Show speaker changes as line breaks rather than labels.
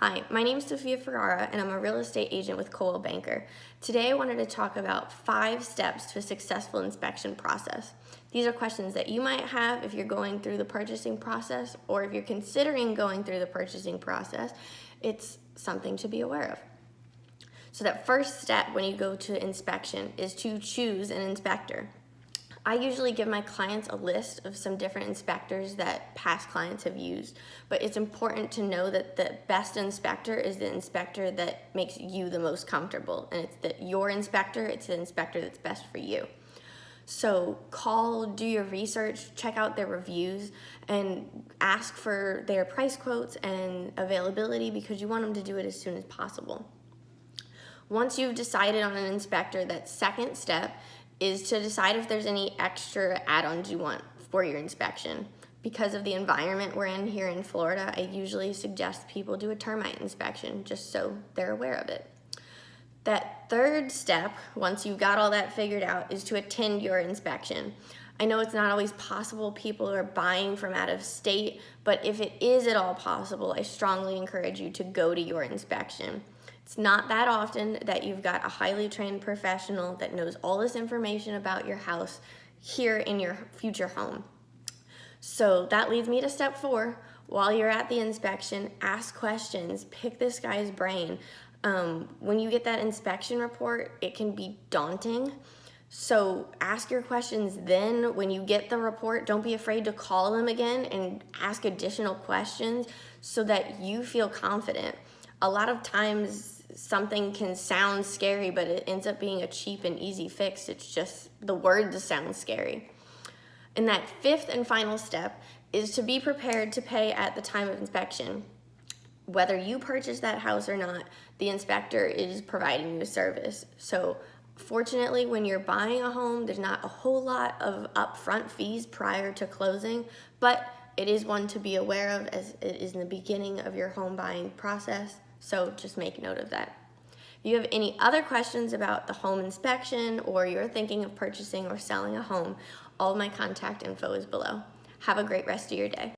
Hi, my name is Sophia.ferrara and I'm a real estate agent with Coldwell Banker. Today I wanted to talk about 5 steps to a successful inspection process. These are questions that you might have if you're going through the purchasing process, or if you're considering going through the purchasing process, it's something to be aware of. So that first step when you go to inspection is to choose an inspector. I usually give my clients a list of some different inspectors that past clients have used, but it's important to know that the best inspector is the inspector that makes you the most comfortable, and it's your inspector, it's the inspector that's best for you. So call, do your research, check out their reviews, and ask for their price quotes and availability because you want them to do it as soon as possible. Once you've decided on an inspector, that second step is to decide if there's any extra add-ons you want for your inspection. Because of the environment we're in here in Florida, I usually suggest people do a termite inspection just so they're aware of it. That third step, once you've got all that figured out, is to attend your inspection. I know it's not always possible, people are buying from out of state, but if it is at all possible, I strongly encourage you to go to your inspection. It's not that often that you've got a highly trained professional that knows all this information about your house here in your future home. So that leads me to step 4. While you're at the inspection, ask questions, pick this guy's brain. When you get that inspection report, it can be daunting. So ask your questions then. When you get the report, don't be afraid to call them again and ask additional questions so that you feel confident. A lot of times something can sound scary, but it ends up being a cheap and easy fix. It's just the words sound scary. And that 5th and final step is to be prepared to pay at the time of inspection. Whether you purchase that house or not, the inspector is providing you a service. So fortunately, when you're buying a home, there's not a whole lot of upfront fees prior to closing, but it is one to be aware of as it is in the beginning of your home buying process. So just make note of that. If you have any other questions about the home inspection, or you're thinking of purchasing or selling a home, all of my contact info is below. Have a great rest of your day.